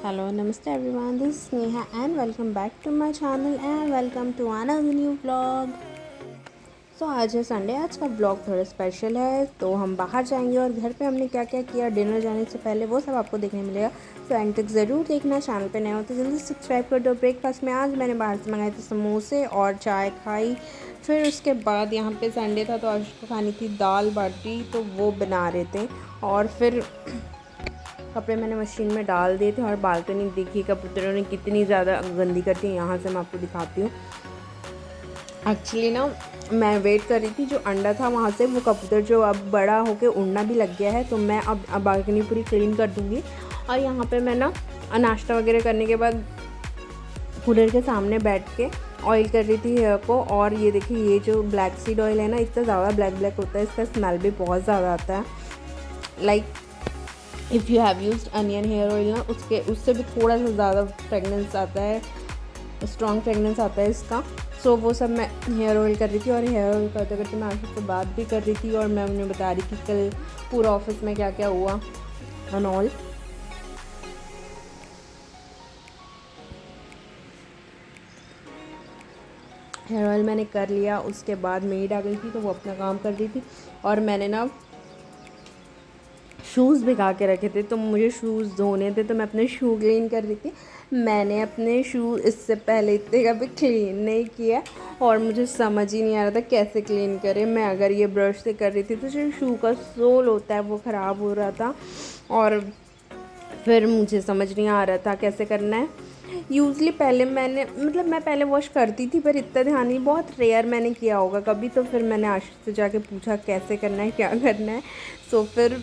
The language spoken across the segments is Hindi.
Hello, Namaste everyone. This is Neha and welcome back to my channel and welcome to another new vlog. आज है संडे। आज का ब्लॉग थोड़ा स्पेशल है, तो हम बाहर जाएंगे और घर पे हमने क्या क्या किया डिनर जाने से पहले वो सब आपको देखने मिलेगा। तो एंड तक ज़रूर देखना। चैनल पे नए हो तो जल्दी सब्सक्राइब कर दो। ब्रेकफास्ट में आज मैंने बाहर से मंगाए थे समोसे और चाय खाई। फिर उसके बाद यहाँ पे संडे था तो आज को खानी थी दाल बाटी, तो वो बना रहे थे। और फिर कपड़े मैंने मशीन में डाल दिए थे और बालकनी देखिए कबूतरों ने कितनी ज़्यादा गंदी करती है। यहाँ से मैं आपको दिखाती हूँ। एक्चुअली ना मैं वेट कर रही थी, जो अंडा था वहाँ से वो कबूतर जो अब बड़ा होके उड़ना भी लग गया है, तो मैं अब बालकनी पूरी क्लीन कर दूँगी। और यहाँ पे मैं ना नाश्ता वगैरह करने के बाद कूलर के सामने बैठ के ऑयल कर रही थी हेयर को। और ये देखिए ये जो ब्लैक सीड ऑयल है ना, इतना ज़्यादा ब्लैक ब्लैक होता है, इसका स्मेल भी बहुत ज़्यादा आता है। Like if you have used onion hair oil ना, उससे भी थोड़ा सा ज़्यादा फ्रेगनेंस आता है, स्ट्रॉन्ग फ्रेगनेंस आता है इसका। सो वो सब मैं हेयर ऑयल कर रही थी। और हेयर ऑयल करते करते मैं आशीष से बात भी कर रही थी और मैं उन्हें बता रही थी कल पूरा ऑफिस में क्या क्या हुआ एंड ऑल। हेयर ऑयल मैंने कर लिया, उसके बाद मेड आ गई थी तो वो अपना काम कर रही थी। और मैंने ना शूज़ भिगा के रखे थे, तो मुझे शूज़ धोने थे, तो मैं अपने शू क्लीन कर रही थी। मैंने अपने शू इससे पहले इतने कभी क्लीन नहीं किया और मुझे समझ ही नहीं आ रहा था कैसे क्लीन करें। मैं अगर ये ब्रश से कर रही थी तो जो शू का सोल होता है वो ख़राब हो रहा था और फिर मुझे समझ नहीं आ रहा था कैसे करना है। यूज़ली पहले मैं पहले वॉश करती थी, पर इतना ध्यान नहीं, बहुत रेयर मैंने किया होगा कभी। तो फिर मैंने आशीष से जाके पूछा कैसे करना है, क्या करना है। सो फिर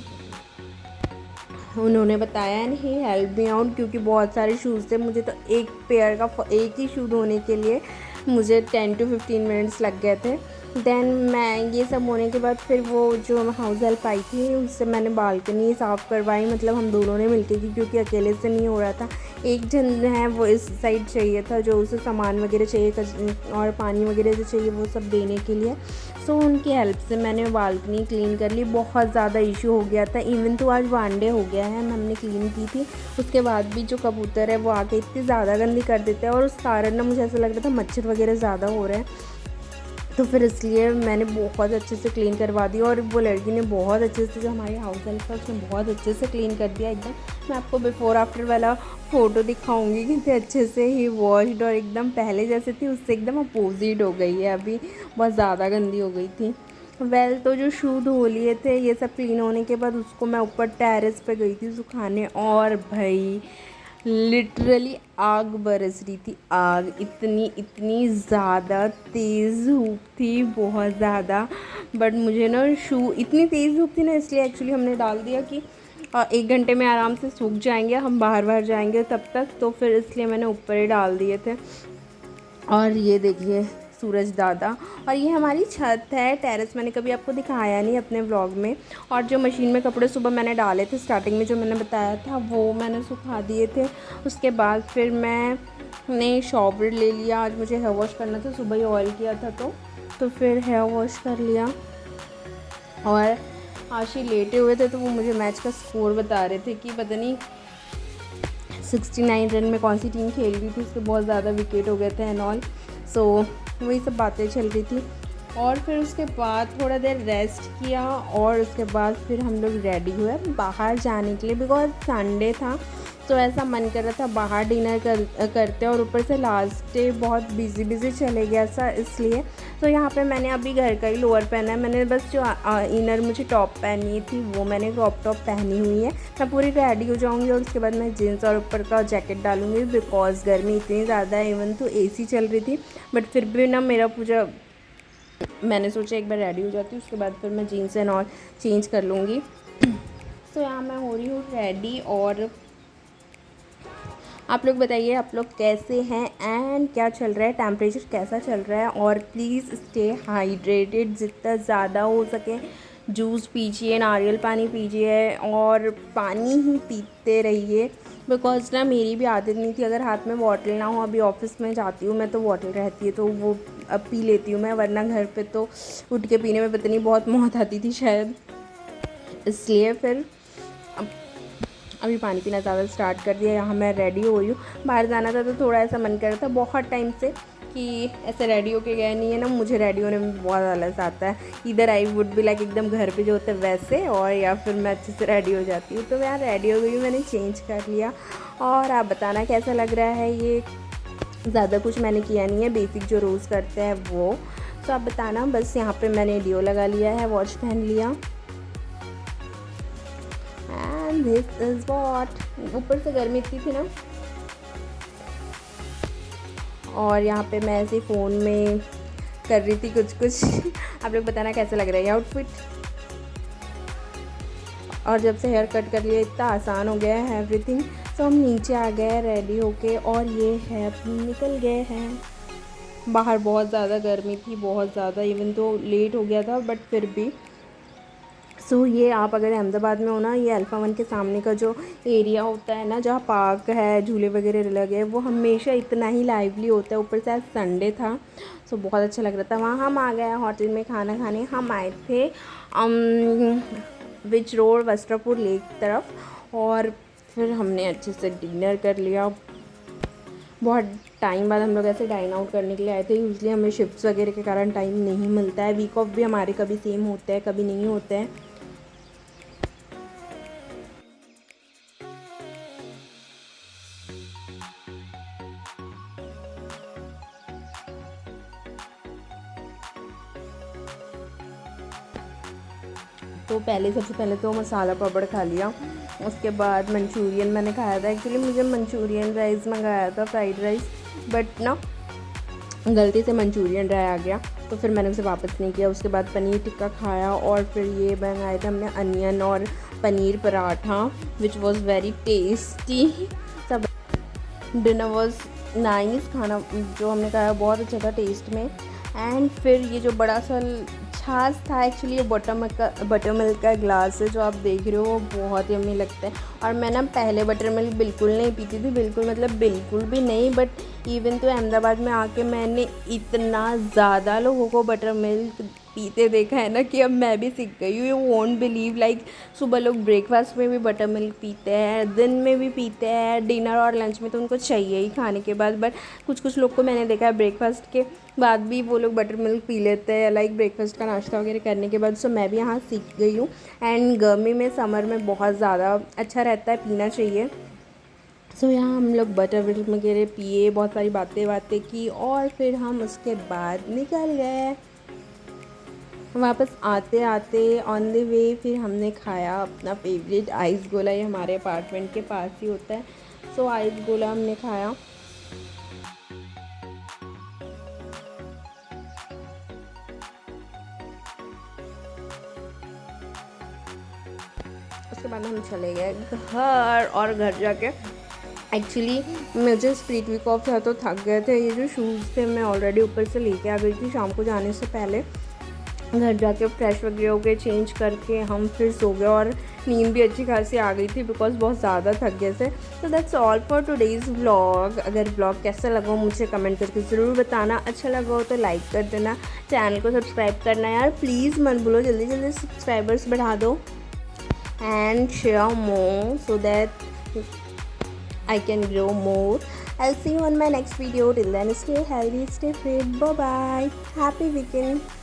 उन्होंने बताया and he help me out, क्योंकि बहुत सारे शूज़ थे। मुझे तो एक पेयर का एक ही शू धोने के लिए मुझे 10 to 15 मिनट्स लग गए थे। देन मैं ये सब होने के बाद फिर वो जो हाउस हेल्प आई थी उससे मैंने बालकनी साफ़ करवाई। मतलब हम दोनों ने मिलके की, क्योंकि अकेले से नहीं हो रहा था। एक जन है वो इस साइड चाहिए था, जो उसे सामान वगैरह चाहिए और पानी वगैरह जो चाहिए वो सब देने के लिए। सो उनकी हेल्प से मैंने बालकनी क्लीन कर ली। बहुत ज़्यादा इशू हो गया था, इवन तो आज 1 डे हो गया है हमने क्लीन की थी। उसके बाद भी जो कबूतर है वो आके इतनी ज़्यादा गंदी कर देते हैं और उस कारण ना मुझे ऐसा लग रहा था मच्छर वगैरह ज़्यादा हो रहे हैं। तो फिर इसलिए मैंने बहुत अच्छे से क्लीन करवा दी और वो लड़की ने बहुत अच्छे से, जो हमारी हाउस हेल्प था उसने बहुत अच्छे से क्लीन कर दिया एकदम। मैं आपको बिफ़ोर आफ्टर वाला फ़ोटो दिखाऊंगी, कितने अच्छे से ही वॉश्ड और एकदम पहले जैसे थी उससे एकदम अपोजिट हो गई है अभी, बहुत ज़्यादा गंदी हो गई थी। तो जो शू धो लिए थे ये सब क्लीन होने के बाद उसको मैं ऊपर टेरेस पे गई थी सुखाने। और भाई लिटरली आग बरस रही थी, आग इतनी इतनी ज़्यादा तेज़ धूप थी, बहुत ज़्यादा। बट मुझे ना शू इतनी तेज़ धूप थी ना, इसलिए एक्चुअली हमने डाल दिया कि 1 घंटे में आराम से सूख जाएंगे, हम बाहर जाएंगे तब तक, तो फिर इसलिए मैंने ऊपर ही डाल दिए थे। और ये देखिए सूरज दादा। और ये हमारी छत है, टेरेस मैंने कभी आपको दिखाया नहीं अपने व्लॉग में। और जो मशीन में कपड़े सुबह मैंने डाले थे स्टार्टिंग में जो मैंने बताया था वो मैंने सुखा दिए थे। उसके बाद फिर मैंने शॉवर ले लिया। आज मुझे हेयर वॉश करना था, सुबह ही ऑयल किया था तो फिर हेयर वॉश कर लिया। और आज ही लेटे हुए थे तो वो मुझे मैच का स्कोर बता रहे थे कि पता नहीं 69 रन में कौन सी टीम खेल रही थी, उसके बहुत ज़्यादा विकेट हो गए थे एंड ऑल। सो वही सब बातें चल रही थी। और फिर उसके बाद थोड़ा देर रेस्ट किया और उसके बाद फिर हम लोग रेडी हुए बाहर जाने के लिए, बिकॉज संडे था तो ऐसा मन कर रहा था बाहर डिनर करते। और ऊपर से लास्ट डे बहुत बिजी चले गया था इसलिए। तो यहाँ पे मैंने अभी घर का ही लोअर पहना है। मैंने बस जो इनर मुझे टॉप पहनी थी वो मैंने क्रॉप टॉप पहनी हुई है। मैं पूरी रेडी हो जाऊँगी और उसके बाद मैं जीन्स और ऊपर का जैकेट डालूँगी, बिकॉज गर्मी इतनी ज़्यादा है। इवन तो AC चल रही थी बट फिर भी ना मेरा पूरा, मैंने सोचा एक बार रेडी हो जाती हूँ उसके बाद फिर मैं जीन्स एंड और चेंज कर लूँगी। तो यहाँ मैं हो रही हूँ रेडी। और आप लोग बताइए आप लोग कैसे हैं एंड क्या चल रहा है, टेम्परेचर कैसा चल रहा है। और प्लीज़ स्टे हाइड्रेटेड, जितना ज़्यादा हो सके जूस पीजिए, नारियल पानी पीजिए और पानी ही पीते रहिए। बिकॉज ना मेरी भी आदत नहीं थी, अगर हाथ में बॉटल ना हो, अभी ऑफिस में जाती हूँ मैं तो बॉटल रहती है तो वो अब पी लेती हूँ मैं, वरना घर पे तो उठ के पीने में पता नहीं बहुत मौत आती थी शायद, इसलिए फिर अभी पानी पीना ज़्यादा स्टार्ट कर दिया। यहाँ मैं रेडी हो रही हूँ, बाहर जाना था तो थोड़ा ऐसा मन कर रहा था बहुत टाइम से कि ऐसे रेडी होके गया नहीं है ना। मुझे रेडी होने में बहुत आलस आता है, इधर आई वुड भी लाइक एकदम घर पे जो होता है वैसे, और या फिर मैं अच्छे से रेडी हो जाती हूँ। तो मैं यहाँ रेडी हो गई हूँ, मैंने चेंज कर लिया। और आप बताना कैसा लग रहा है ये। ज़्यादा कुछ मैंने किया नहीं है, बेसिक जो रोज़ करते हैं वो। तो आप बताना। बस यहाँ पे मैंने डियो लगा लिया है, वॉच पहन लिया, एंड दिस इज़ व्हाट। ऊपर से गर्मी इतनी थी ना, और यहाँ पे मैं ऐसे फ़ोन में कर रही थी कुछ आप लोग बताना कैसा लग रहा है ये आउटफिट। और जब से हेयर कट कर लिया इतना आसान हो गया है एवरीथिंग। तो हम नीचे आ गए रेडी होके, और ये है निकल गए हैं। बाहर बहुत ज़्यादा गर्मी थी, बहुत ज़्यादा, इवन तो लेट हो गया था बट फिर भी। सो ये आप अगर अहमदाबाद में हो ना, ये अल्फ़ा 1 के सामने का जो एरिया होता है ना, जहाँ पार्क है, झूले वगैरह लगे हैं, वो हमेशा इतना ही लाइवली होता है। ऊपर से आज संडे था, सो बहुत अच्छा लग रहा था। वहाँ हम आ गए होटल में खाना खाने। हम आए थे विच रोड, वस्त्रापुर लेक तरफ, और फिर हमने अच्छे से डिनर कर लिया। बहुत टाइम बाद हम लोग ऐसे डाइन आउट करने के लिए आए थे। यूजली हमें शिफ्ट्स वगैरह के कारण टाइम नहीं मिलता है। वीक ऑफ भी हमारे कभी सेम होते हैं, कभी नहीं होते हैं। तो सबसे पहले तो मसाला पापड़ खा लिया। उसके बाद मंचूरियन मैंने खाया था। एक्चुअली मुझे मंचूरियन राइस मंगाया था, फ्राइड राइस, बट ना गलती से मंचूरियन ड्राई आ गया, तो फिर मैंने उसे वापस नहीं किया। उसके बाद पनीर टिक्का खाया, और फिर ये मंगाया था हमने अनियन और paneer paratha, which was very tasty. सब डिनर वॉज नाइस। खाना जो हमने खाया बहुत अच्छा था टेस्ट में। एंड फिर ये जो बड़ा सा छाछ था, एक्चुअली ये बटर मिल्क का ग्लास है जो आप देख रहे हो, वो बहुत यम्मी लगता है। और मैं ना पहले बटर मिल्क बिल्कुल नहीं पीती थी, बिल्कुल मतलब बिल्कुल भी नहीं। बट इवन तो अहमदाबाद में आके मैंने इतना ज़्यादा लोगों को बटर मिल्क पीते देखा है ना, कि अब मैं भी सीख गई हूँ। यू वोंट बिलीव, लाइक सुबह लोग ब्रेकफास्ट में भी बटर मिल्क पीते हैं, दिन में भी पीते हैं, डिनर और लंच में तो उनको चाहिए ही खाने के बाद। बट कुछ लोग को मैंने देखा है ब्रेकफास्ट के बाद भी वो लोग बटर मिल्क पी लेते हैं, लाइक ब्रेकफास्ट का नाश्ता वगैरह करने के बाद। सो मैं भी यहाँ सीख गई हूँ। एंड गर्मी में, समर में बहुत ज़्यादा अच्छा रहता है, पीना चाहिए। सो यहाँ हम लोग बटर मिल्क वगैरह पिए, बहुत सारी बातें की, और फिर हम उसके बाद निकल गए। वापस आते आते ऑन द वे फिर हमने खाया अपना फेवरेट आइस गोला। ये हमारे अपार्टमेंट के पास ही होता है। सो आइस गोला हमने खाया। उसके बाद हम चले गए घर, और घर जाके एक्चुअली मुझे स्ट्रीट वीक ऑफ था तो थक गए थे। ये जो शूज़ थे मैं ऑलरेडी ऊपर से लेके आ गई थी शाम को जाने से पहले। घर जाके फ्रेश वगैरह हो गए, चेंज करके हम फिर सो गए, और नींद भी अच्छी खासी आ गई थी बिकॉज बहुत ज़्यादा थक गए थे। तो that's all for today's vlog. अगर व्लॉग कैसा लगा मुझे कमेंट करके ज़रूर बताना। अच्छा लगा हो तो लाइक कर देना, चैनल को सब्सक्राइब करना यार प्लीज़ मत भूलो, जल्दी जल्दी सब्सक्राइबर्स बढ़ा दो, and share more so that I can grow more. I'll see you on my next video. Till then, stay healthy, stay fit. Bye bye. Happy weekend.